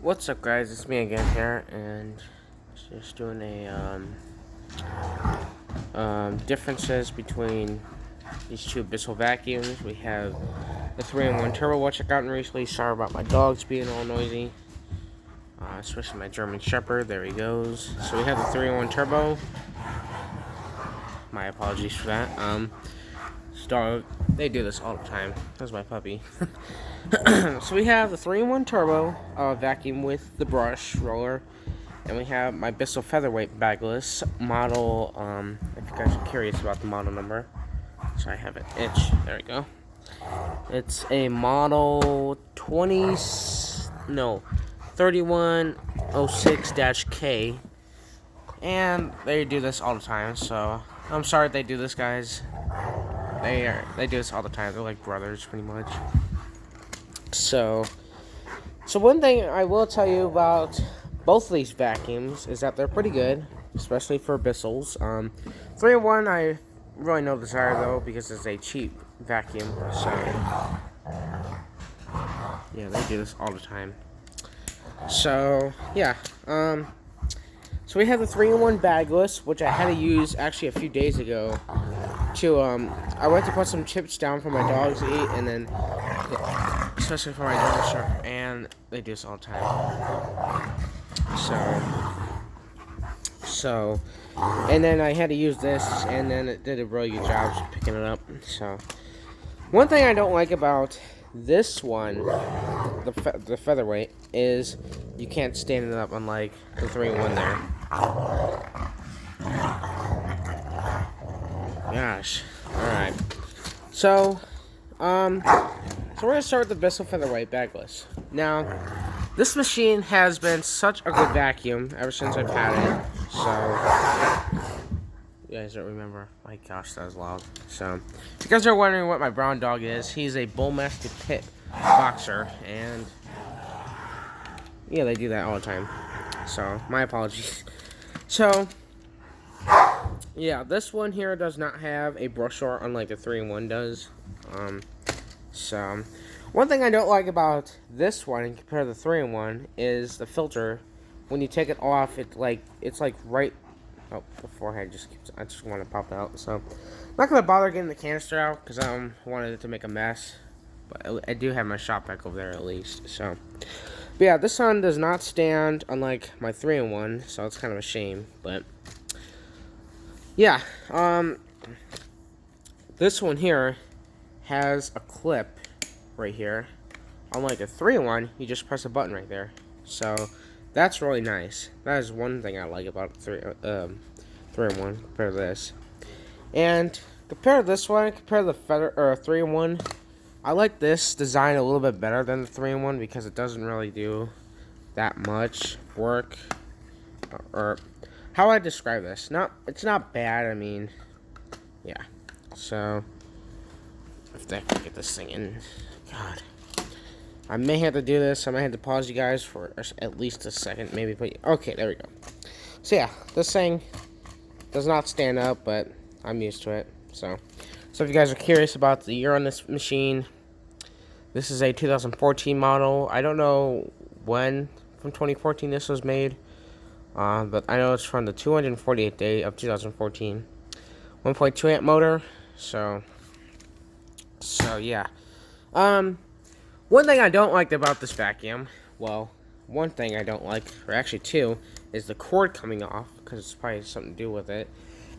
What's up, guys? It's me again here, and just doing differences between these two Bissell vacuums. We have the 3-in-1 turbo, which I gotten recently. Sorry about my dogs being all noisy, especially my German Shepherd. There he goes. So we have the 3-in-1 turbo. My apologies for that. This dog, they do this all the time. That's my puppy. So we have the 3-in-1 turbo vacuum with the brush roller, and we have my Bissell featherweight bagless model. If you guys are curious about the model number, so I have an itch. There we go. It's a model 3106-K, and they do this all the time. So I'm sorry they do this, guys. They do this all the time. They're like brothers, pretty much. So one thing I will tell you about both of these vacuums is that they're pretty good, especially for Bissells. 3-in-1, I really no desire though, because it's a cheap vacuum. So yeah, they do this all the time. So yeah, so we have the 3-in-1 bagless, which I had to use actually a few days ago. I went to put some chips down for my dogs to eat, and then, especially for my dogs, and they do this all the time. And then I had to use this, and then it did a really good job of picking it up. So, one thing I don't like about this one, the featherweight, is you can't stand it up, unlike the 3-in-1 there. Gosh. Alright. So we're going to start with the Bissell featherweight bagless. Now, this machine has been such a good vacuum ever since I've had it. So, you guys don't remember. My gosh, that was loud. So, if you guys are wondering what my brown dog is, he's a bull mastiff pit boxer. And, yeah, they do that all the time. So, my apologies. So, yeah, this one here does not have a brush roller, unlike the 3-in-1 does. So, one thing I don't like about this one compared to the 3-in-1 is the filter. When you take it off, it's like right. Oh, the forehead I just want to pop it out. So, I'm not gonna bother getting the canister out because I wanted it to make a mess. But I do have my shop vac over there at least. So, but yeah, this one does not stand, unlike my 3-in-1. So it's kind of a shame, but. Yeah, this one here has a clip right here. Unlike a 3-in-1, you just press a button right there. So, that's really nice. That is one thing I like about 3-in-1 compared to this. And compared to this one, compared to the 3-in-1, I like this design a little bit better than the 3-in-1 because it doesn't really do that much work. Or how would I describe this? It's not bad. I mean, yeah. So, if I can get this thing in, God, I may have to do this. I might have to pause you guys for at least a second, maybe. Okay, there we go. So yeah, this thing does not stand up, but I'm used to it. So if you guys are curious about the year on this machine, this is a 2014 model. I don't know when from 2014 this was made. But I know it's from the 248th day of 2014. 1.2 amp motor. So yeah. One thing I don't like about this vacuum, well, one thing I don't like, or actually two, is the cord coming off, because it's probably something to do with it.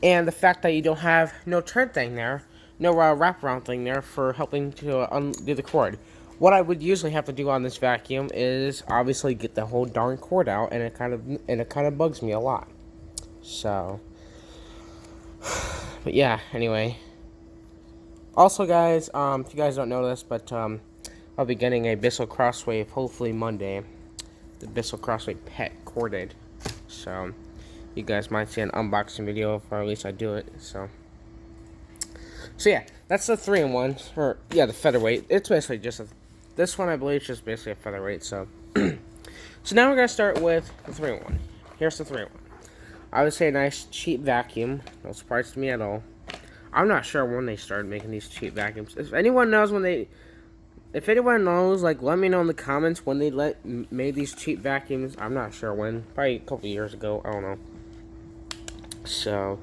And the fact that you don't have no turn thing there, no wraparound thing there for helping to undo the cord. What I would usually have to do on this vacuum is obviously get the whole darn cord out, and it kind of bugs me a lot. So, but yeah. Anyway, also, guys, if you guys don't know this, but I'll be getting a Bissell Crosswave hopefully Monday. The Bissell Crosswave Pet corded. So, you guys might see an unboxing video, or at least I do it. So yeah, that's the 3-in-1, or yeah, the featherweight. It's basically just this one, I believe, is just basically a featherweight. So, so now we're gonna start with the 3-in-1. Here's the 3-in-1. I would say a nice cheap vacuum. No surprise to me at all. I'm not sure when they started making these cheap vacuums. If anyone knows when they if anyone knows, like, let me know in the comments when they made these cheap vacuums. I'm not sure when. Probably a couple years ago. I don't know. So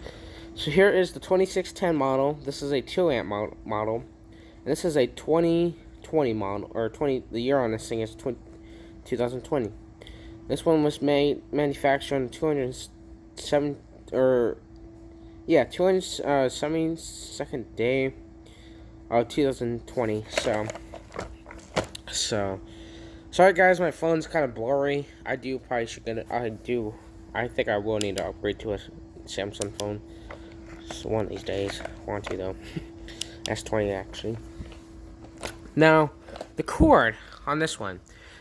here is the 2610 model. This is a 2 amp model. And this is a 2020 model, or 20. The year on this thing is 2020. This one was manufactured on 272nd day of 2020. So sorry guys, my phone's kind of blurry. I think I will need to upgrade to a Samsung phone. So one of these days, want to though. S20 actually. Now, the cord on this one.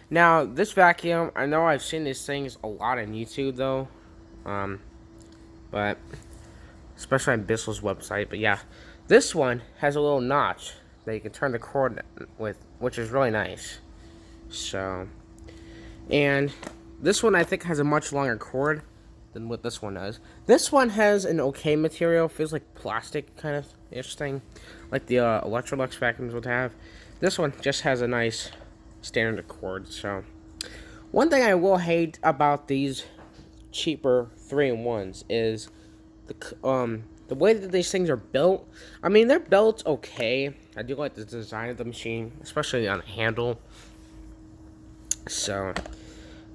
Now, this vacuum, I know I've seen these things a lot on YouTube though. But especially on Bissell's website. But yeah, this one has a little notch that you can turn the cord with, which is really nice. So, and this one I think has a much longer cord than what this one does. This one has an okay material, feels like plastic kind of thing, like the Electrolux vacuums would have. This one just has a nice standard cord. So, one thing I will hate about these cheaper 3-in-1s is the way that these things are built. I mean, they're built okay. I do like the design of the machine, especially on the handle. So,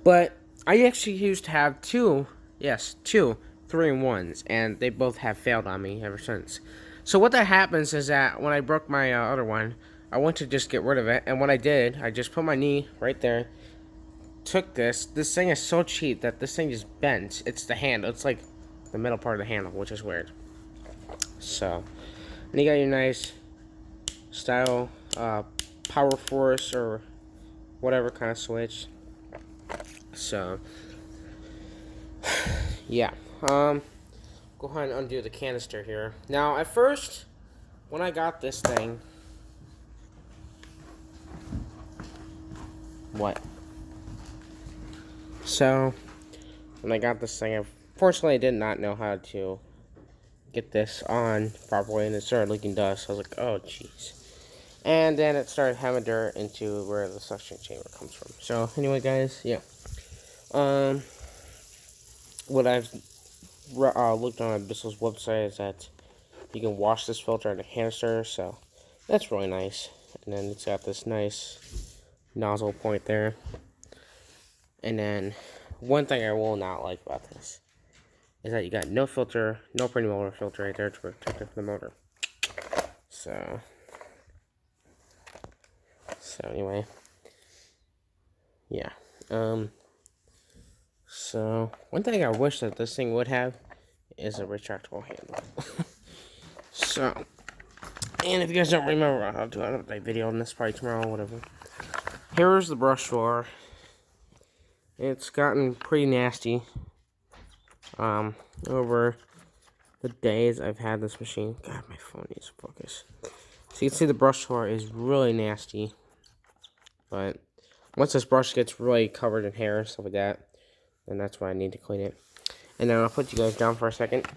but I actually used to have two 3-in-1s, and they both have failed on me ever since. So what that happens is that when I broke my other one, I went to just get rid of it, and what I did, I just put my knee right there, took this thing is so cheap that this thing just bends. It's the handle, it's like the middle part of the handle, which is weird. So, and you got your nice style power force or whatever kind of switch. So, yeah. Go ahead and undo the canister here. Now, at first, when I got this thing, So, when I got this thing, unfortunately, I did not know how to get this on properly, and it started leaking dust. I was like, oh, jeez. And then it started having dirt into where the suction chamber comes from. So, anyway, guys, yeah. What I've looked on Bissell's website is that you can wash this filter in a canister, so that's really nice. And then it's got this nice nozzle point there. And then one thing I will not like about this is that you got no filter, no pre-motor filter right there to protect it from the motor. So anyway, yeah. So one thing I wish that this thing would have is a retractable handle. So, and if you guys don't remember, I'll do an update video on this probably tomorrow or whatever. Here's the brush drawer. It's gotten pretty nasty over the days I've had this machine. God, my phone needs to focus. So you can see the brush drawer is really nasty. But once this brush gets really covered in hair and stuff like that, then that's why I need to clean it. And then I'll put you guys down for a second.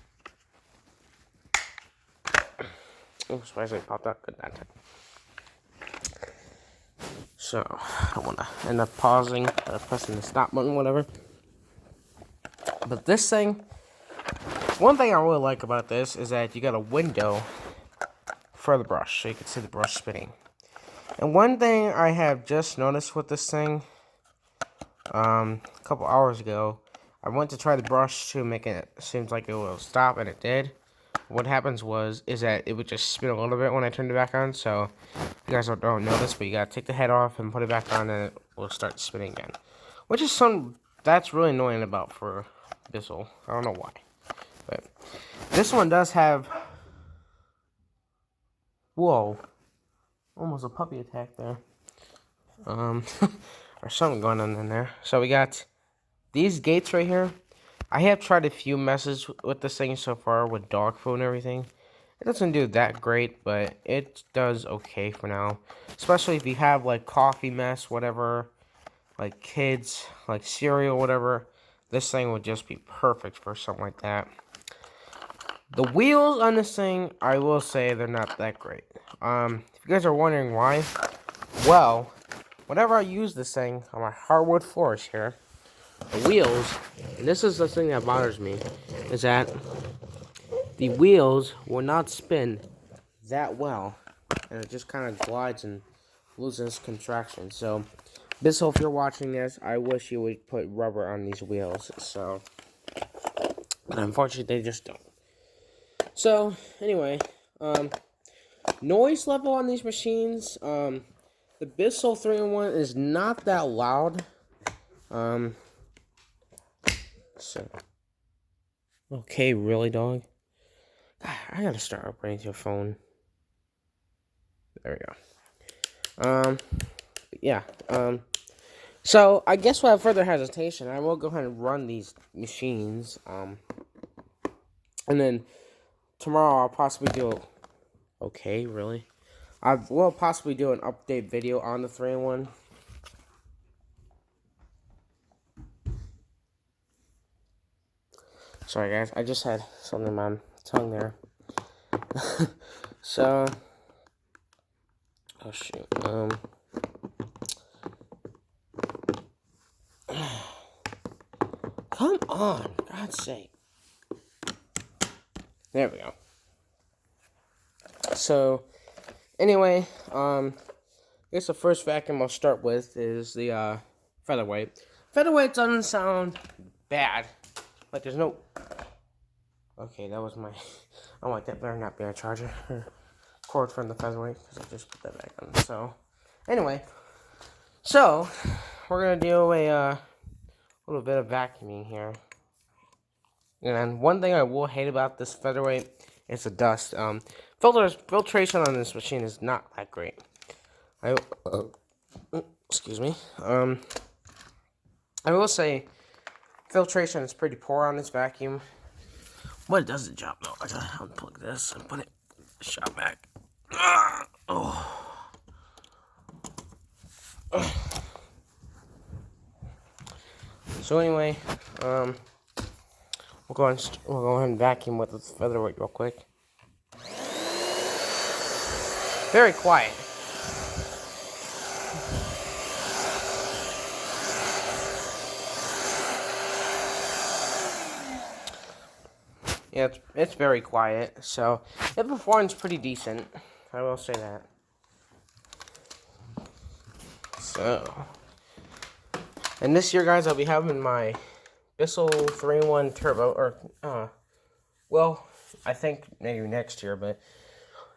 Oh, surprisingly popped up good that time. So, I don't want to end up pausing or pressing the stop button, whatever. But this thing, one thing I really like about this is that you got a window for the brush, so you can see the brush spinning. And one thing I have just noticed with this thing, a couple hours ago, I went to try the brush to make it seems like it will stop, and it did. What happens is that it would just spin a little bit when I turned it back on, so you guys don't know this, but you gotta take the head off and put it back on, and it will start spinning again. Which is that's really annoying about for Bissell. I don't know why. But this one does have, whoa, almost a puppy attack there. Or something going on in there. So we got these gates right here. I have tried a few messes with this thing so far with dog food and everything. It doesn't do that great, but it does okay for now. Especially if you have like coffee mess, whatever, like kids, like cereal, whatever. This thing would just be perfect for something like that. The wheels on this thing, I will say they're not that great. If you guys are wondering why, Well, whenever I use this thing on my hardwood floors here, the wheels, and this is the thing that bothers me, is that the wheels will not spin that well, and it just kind of glides and loses contraction. So, Bissell, if you're watching this, I wish you would put rubber on these wheels. So, but unfortunately, they just don't. So, anyway, noise level on these machines, the Bissell 3-in-1 is not that loud. So, okay, really, dog? God, I gotta start upgrading to your phone. There we go. Yeah, so I guess without further hesitation, I will go ahead and run these machines, and then tomorrow I'll possibly do, okay, really? I will possibly do an update video on the 3-in-1. Sorry guys, I just had something in my tongue there. So, oh shoot, come on, God's sake. There we go. So, anyway, I guess the first vacuum I'll start with is the featherweight. Featherweight doesn't sound bad. Like there's no. Okay, that was my. Oh, like that better not be a charger or cord from the featherweight because I just put that back on. So, anyway, so we're gonna do a little bit of vacuuming here. And one thing I will hate about this featherweight is the dust. Filtration on this machine is not that great. Excuse me. I will say filtration is pretty poor on this vacuum. But it does the job though. I gotta unplug this and put it shot back. Oh. So anyway, we'll go ahead and vacuum with the featherweight real quick. Very quiet. Yeah, it's very quiet, so it performs pretty decent. I will say that. So, and this year, guys, I'll be having my Bissell 3-in-1 Turbo, or, well, I think maybe next year, but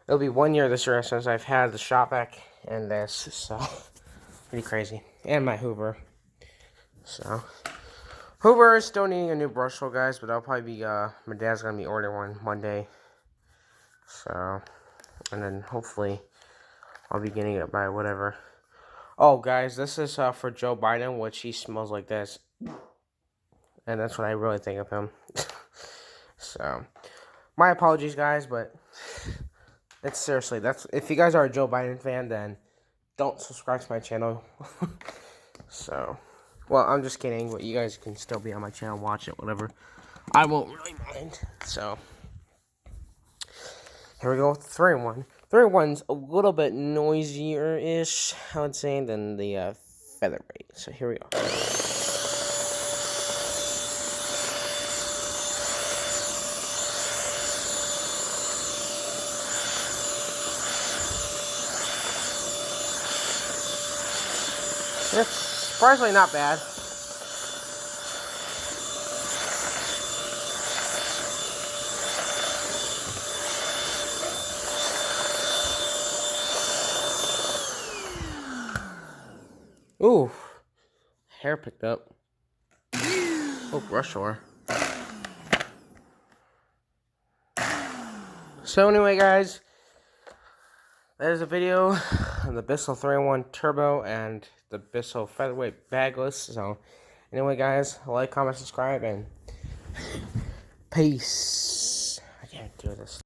it'll be 1 year this year since I've had the shop vac and this, so, pretty crazy. And my Hoover, so. Hoover is still needing a new brush hole, guys, but I'll probably be, my dad's gonna be ordering one Monday. So, and then hopefully I'll be getting it by whatever. Oh, guys, this is, for Joe Biden, which he smells like this. And that's what I really think of him. So, my apologies, guys, but it's seriously, if you guys are a Joe Biden fan, then don't subscribe to my channel. So. Well, I'm just kidding, but you guys can still be on my channel, watch it, whatever. I won't really mind. So, here we go with the 3-in-1. 3-in-1's a little bit noisier-ish, I would say, than the featherweight. So, here we go. It's surprisingly not bad. Ooh, hair picked up. Oh, brush sore. So anyway, guys, that is a video on the Bissell 3-in-1 Turbo and the Bissell Featherweight Bagless. So, anyway, guys, like, comment, subscribe, and peace. I can't do this.